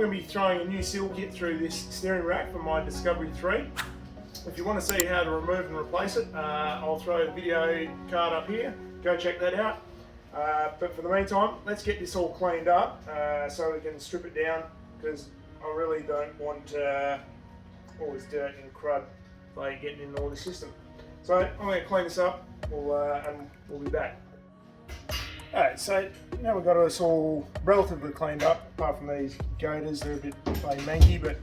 going to be throwing a new seal kit through this steering rack for my Discovery 3. If you want to see how to remove and replace it, I'll throw the video card up here. Go check that out. But for the meantime, let's get this all cleaned up so we can strip it down, because I really don't want all this dirt and crud getting in all the system. So I'm going to clean this up and we'll be back. Alright, so now we've got this all relatively cleaned up, apart from these gaiters. They're a bit manky, but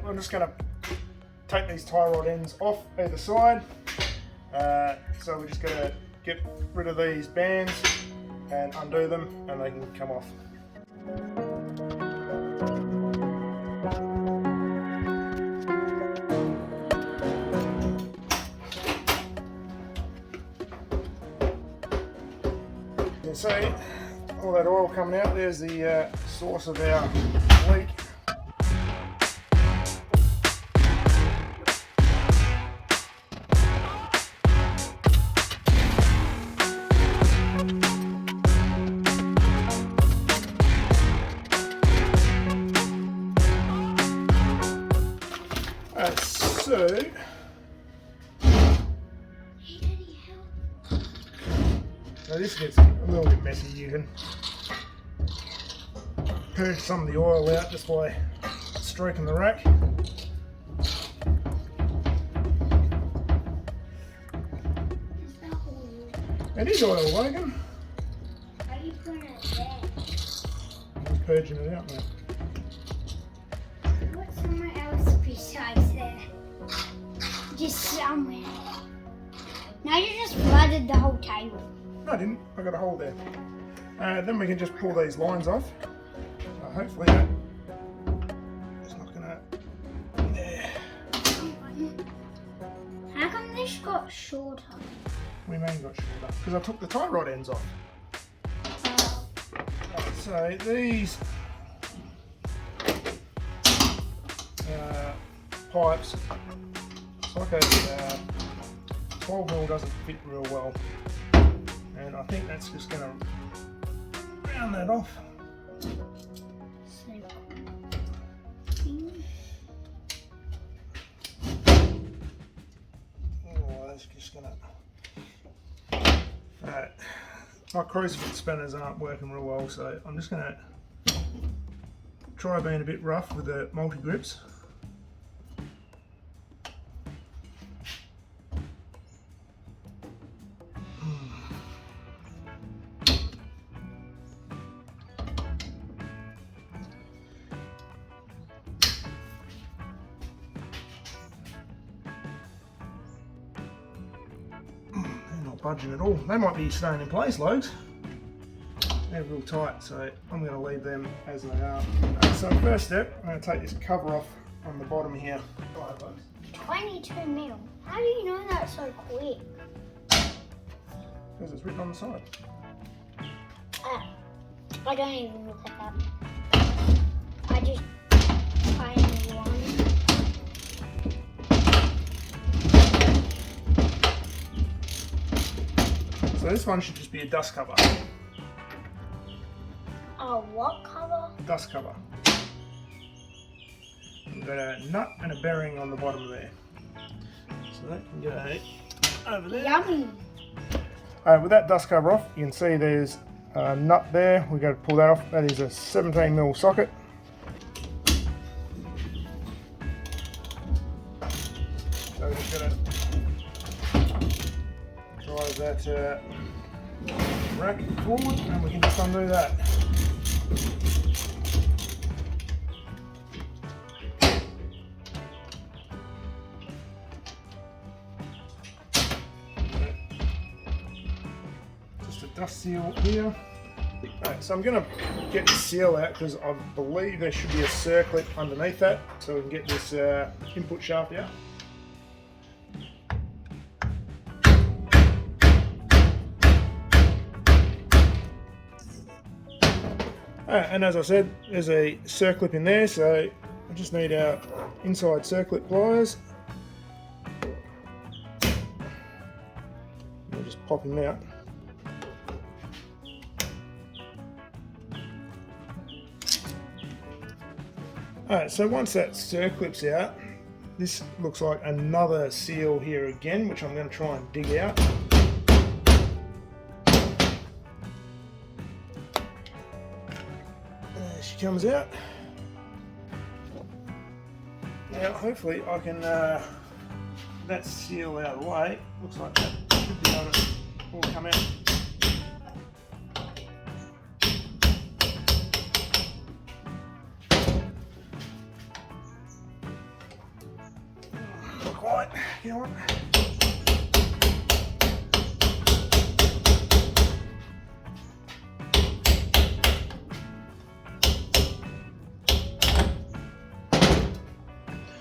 I'm just going to take these tie rod ends off either side. So we're just going to get rid of these bands and undo them, and they can come off. You can see all that oil coming out. There's the source of our leak. So, now this gets a little bit messy. You can purge some of the oil out just by stroking the rack. It is oil, Logan. How are you putting it there? I'm just purging it out now. What's somewhere else besides there? Just somewhere. Now you just flooded the whole table. No, I didn't. I got a hole there. Then we can just pull these lines off. Hopefully that is not going to... There. How come this got shorter? We may got shorter because I took the tie rod ends off. So these pipes, it's like a 12mm doesn't fit real well, and I think that's just going to round that off. Oh, that's just going to... My cruise fit spinners aren't working real well, so I'm just going to try being a bit rough with the multi-grips. Budging at all. They might be staying in place, Logs. They're real tight, so I'm going to leave them as they are. So first step, I'm going to take this cover off on the bottom here. 22mm. How do you know that so quick? Because it's written on the side. I don't even look at that. I just find one. So this one should just be a dust cover. A what cover? Dust cover. We've got a nut and a bearing on the bottom there. So that can go over there. Yummy. With that dust cover off, you can see there's a nut there. We've got to pull that off. That is a 17mm socket. So we're just going to drive that rack forward, and we can just undo that. Just a dust seal here. Right, so I'm going to get the seal out because I believe there should be a circlip underneath that, so we can get this input shaft out. And as I said, there's a circlip in there, so I just need our inside circlip pliers. We'll just pop him out. Alright, so once that circlip's out, this looks like another seal here again, which I'm going to try and dig out. There she comes out. Now hopefully I can that seal out of the way. Looks like that should be able to all come out. Not quite. You know what?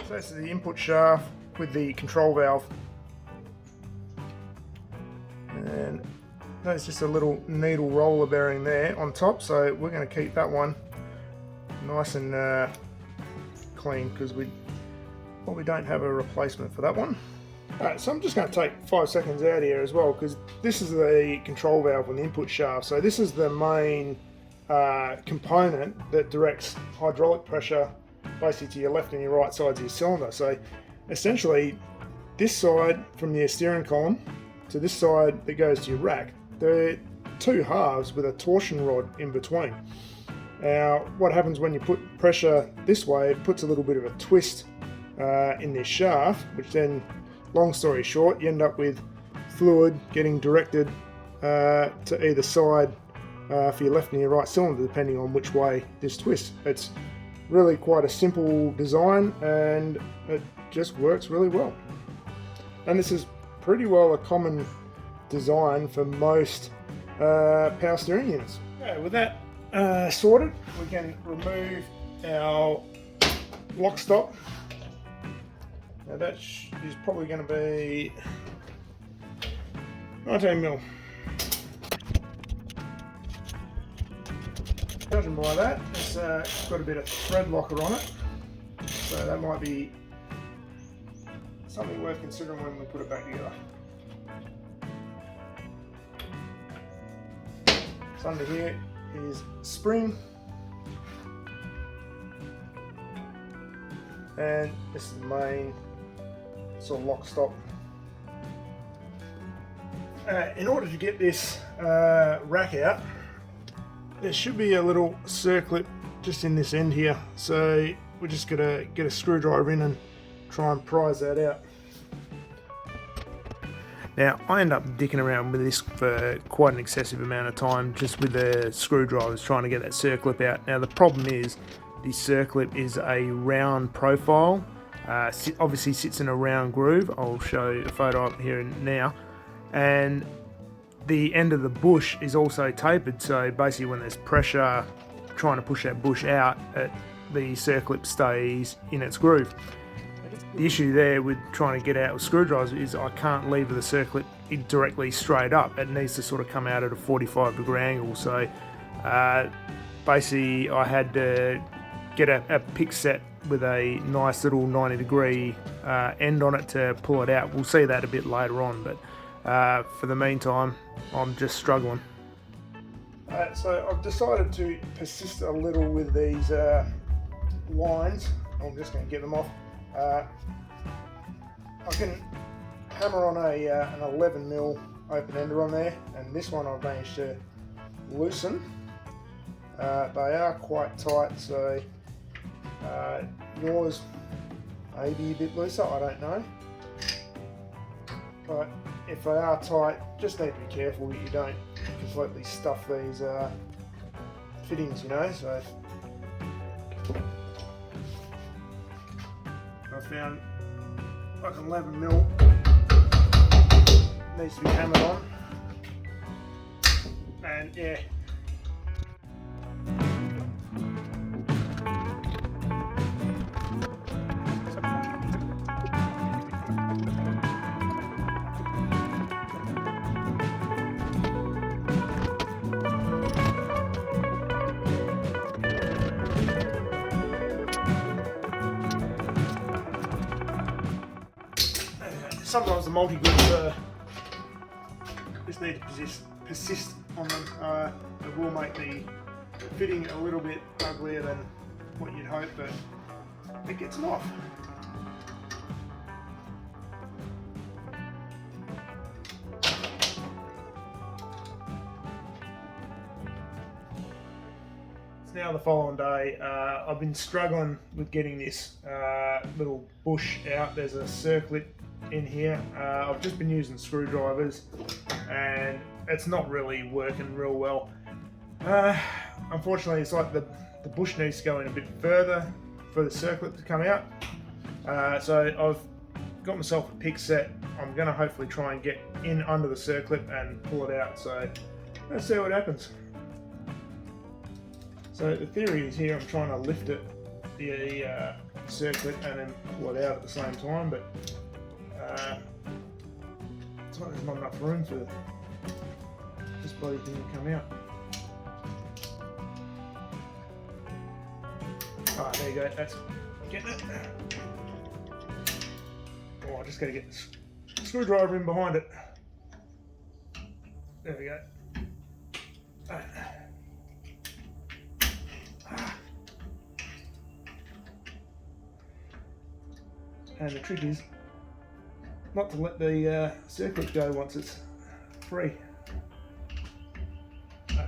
So this is the input shaft with the control valve, and there's just a little needle roller bearing there on top, so we're going to keep that one nice and clean because we don't have a replacement for that one. Alright, so I'm just going to take 5 seconds out here as well, because this is the control valve on the input shaft, so this is the main component that directs hydraulic pressure basically to your left and your right sides of your cylinder. So essentially this side from your steering column to this side that goes to your rack, they're two halves with a torsion rod in between. Now what happens when you put pressure this way, it puts a little bit of a twist in this shaft, which then, long story short, you end up with fluid getting directed to either side for your left and your right cylinder, depending on which way this twists. It's really quite a simple design and it just works really well. And this is pretty well a common design for most power steering units. Okay, with that sorted, we can remove our lock stop. Now that is probably going to be 19mm. Judging by that, it's got a bit of thread locker on it, so that might be something worth considering when we put it back together. So under here is spring, and this is the main sort of lock stop. In order to get this rack out, there should be a little circlip just in this end here, so we're just going to get a screwdriver in and try and prise that out. Now I end up dicking around with this for quite an excessive amount of time, just with the screwdrivers trying to get that circlip out. Now the problem is the circlip is a round profile, obviously sits in a round groove. I'll show you a photo up here now, and the end of the bush is also tapered, so basically when there's pressure trying to push that bush out, the circlip stays in its groove. The issue there with trying to get out with screwdrivers is I can't lever the circlip directly straight up. It needs to sort of come out at a 45-degree angle, so basically I had to get a pick set with a nice little 90-degree end on it to pull it out. We'll see that a bit later on, but for the meantime I'm just struggling. So I've decided to persist a little with these lines. I'm just going to get them off. I can hammer on an 11mm open ender on there, and this one I've managed to loosen. They are quite tight, so yours may be a bit looser, I don't know. But if they are tight, just need to be careful that you don't completely stuff these fittings, you know. So I found like 11mm needs to be hammered on, and yeah. Sometimes the multi-grips just need to persist on them. It will make the fitting a little bit uglier than what you'd hope, but it gets them off. It's now the following day. I've been struggling with getting this little bush out. There's a circlip in here. I've just been using screwdrivers and it's not really working real well. Unfortunately, it's like the bush needs to go in a bit further for the circlip to come out. So I've got myself a pick set. I'm going to hopefully try and get in under the circlip and pull it out. So let's see what happens. So the theory is here I'm trying to lift it, the circlip, and then pull it out at the same time, but it's like there's not enough room for this bloody thing to come out. Ah, there you go, that's getting it. Oh, I just got to get this screwdriver in behind it. There we go. And the trick is not to let the circlip go once it's free. I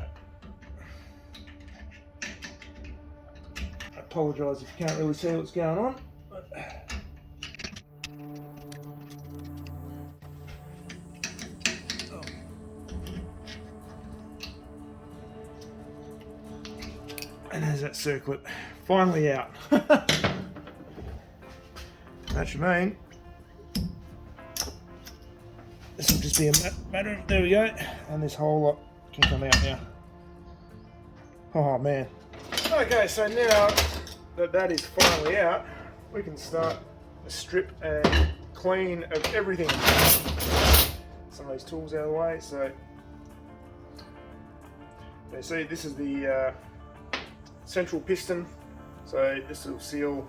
apologise if you can't really see what's going on. But and there's that circlip finally out. That should mean this will just be a matter of, there we go, and this whole lot can come out now. Oh man. Okay, so now that that is finally out, we can start a strip and clean of everything. Some of these tools out of the way. So you see, this is the central piston. So this will seal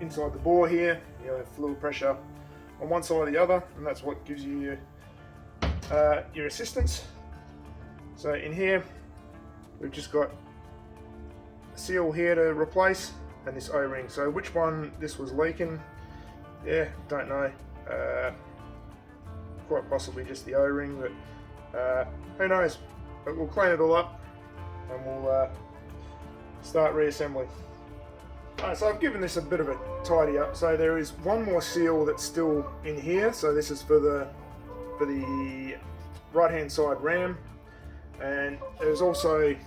inside the bore here. You have fluid pressure on one side or the other, and that's what gives you your assistance. So in here we've just got a seal here to replace and this O-ring. So which one this was leaking, yeah, don't know. Quite possibly just the O-ring, but who knows. But we'll clean it all up and we'll start reassembling. So I've given this a bit of a tidy up. So there is one more seal that's still in here. So this is for the right hand side ram, and there's also a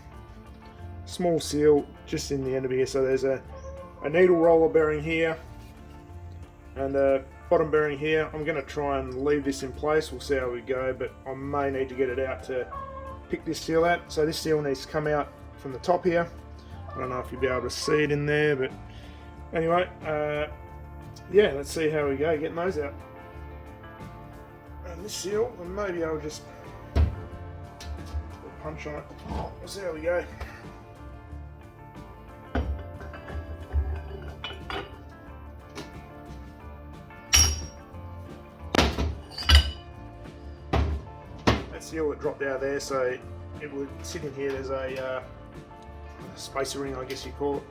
small seal just in the end of here. So there's a needle roller bearing here and a bottom bearing here. I'm going to try and leave this in place. We'll see how we go, but I may need to get it out to pick this seal out. So this seal needs to come out from the top here. I don't know if you'll be able to see it in there, but anyway, yeah, let's see how we go getting those out. And this seal, and maybe I'll just put a punch on it. We'll see how we go. That seal that dropped out there, so it would sit in here. There's a spacer ring, I guess you call it,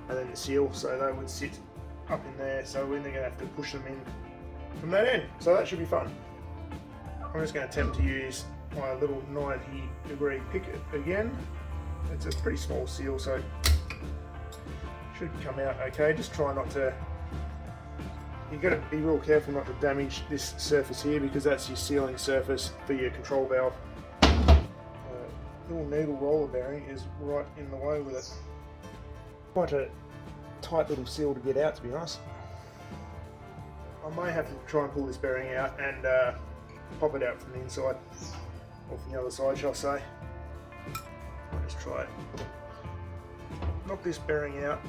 and then the seal, so they would sit up in there, so we're going to have to push them in from that end, so that should be fun. I'm just going to attempt to use my little 90-degree pick again. It's a pretty small seal, so it should come out okay. Just try not to, you've got to be real careful not to damage this surface here, because that's your sealing surface for your control valve. Little needle roller bearing is right in the way with it. Quite a tight little seal to get out, to be honest. I may have to try and pull this bearing out and pop it out from the inside, or from the other side, shall I say. I'll just try it. Knock this bearing out.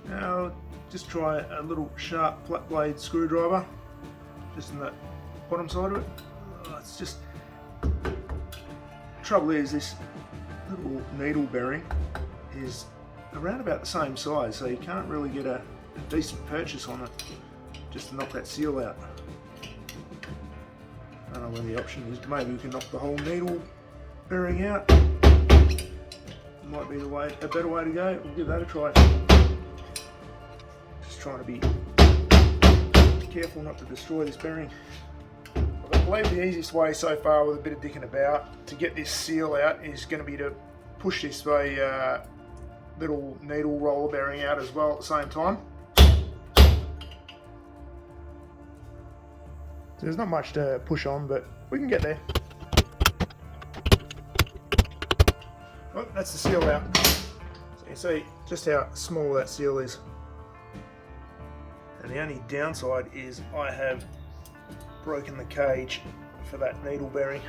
Now just try a little sharp flat blade screwdriver just in the bottom side of it. It's just, the trouble is this little needle bearing is around about the same size, so you can't really get a decent purchase on it just to knock that seal out. I don't know whether the option is maybe we can knock the whole needle bearing out. Might be a better way to go. We'll give that a try. Just trying to be careful not to destroy this bearing. I believe the easiest way so far, with a bit of dicking about, to get this seal out is going to be to push this little needle roller bearing out as well at the same time. So there's not much to push on, but we can get there. Oh, that's the seal out. So you can see just how small that seal is. And the only downside is I have broken the cage for that needle bearing.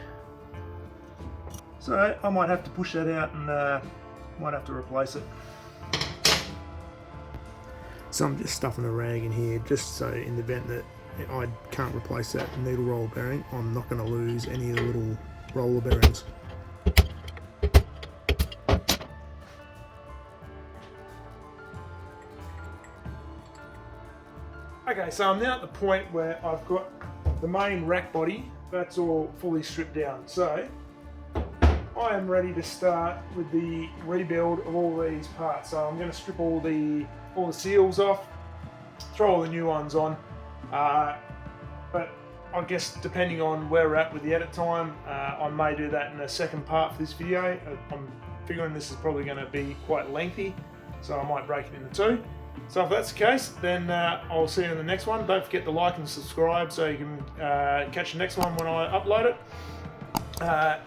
So I might have to push that out and might have to replace it. So I'm just stuffing a rag in here just so in the event that I can't replace that needle roller bearing, I'm not going to lose any of the little roller bearings. Okay, so I'm now at the point where I've got the main rack body, that's all fully stripped down. So I am ready to start with the rebuild of all these parts. So I'm going to strip all the seals off, throw all the new ones on. But I guess depending on where we're at with the edit time, I may do that in a second part for this video. I'm figuring this is probably going to be quite lengthy, so I might break it into two. So if that's the case, then I'll see you in the next one. Don't forget to like and subscribe so you can catch the next one when I upload it.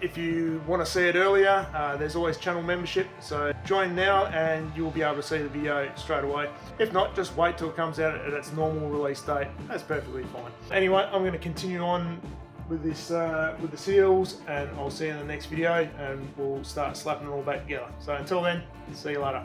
If you want to see it earlier, there's always channel membership, so join now and you'll be able to see the video straight away. If not, just wait till it comes out at its normal release date. That's perfectly fine. Anyway, I'm going to continue on with this with the seals, and I'll see you in the next video, and we'll start slapping it all back together. So until then, see you later.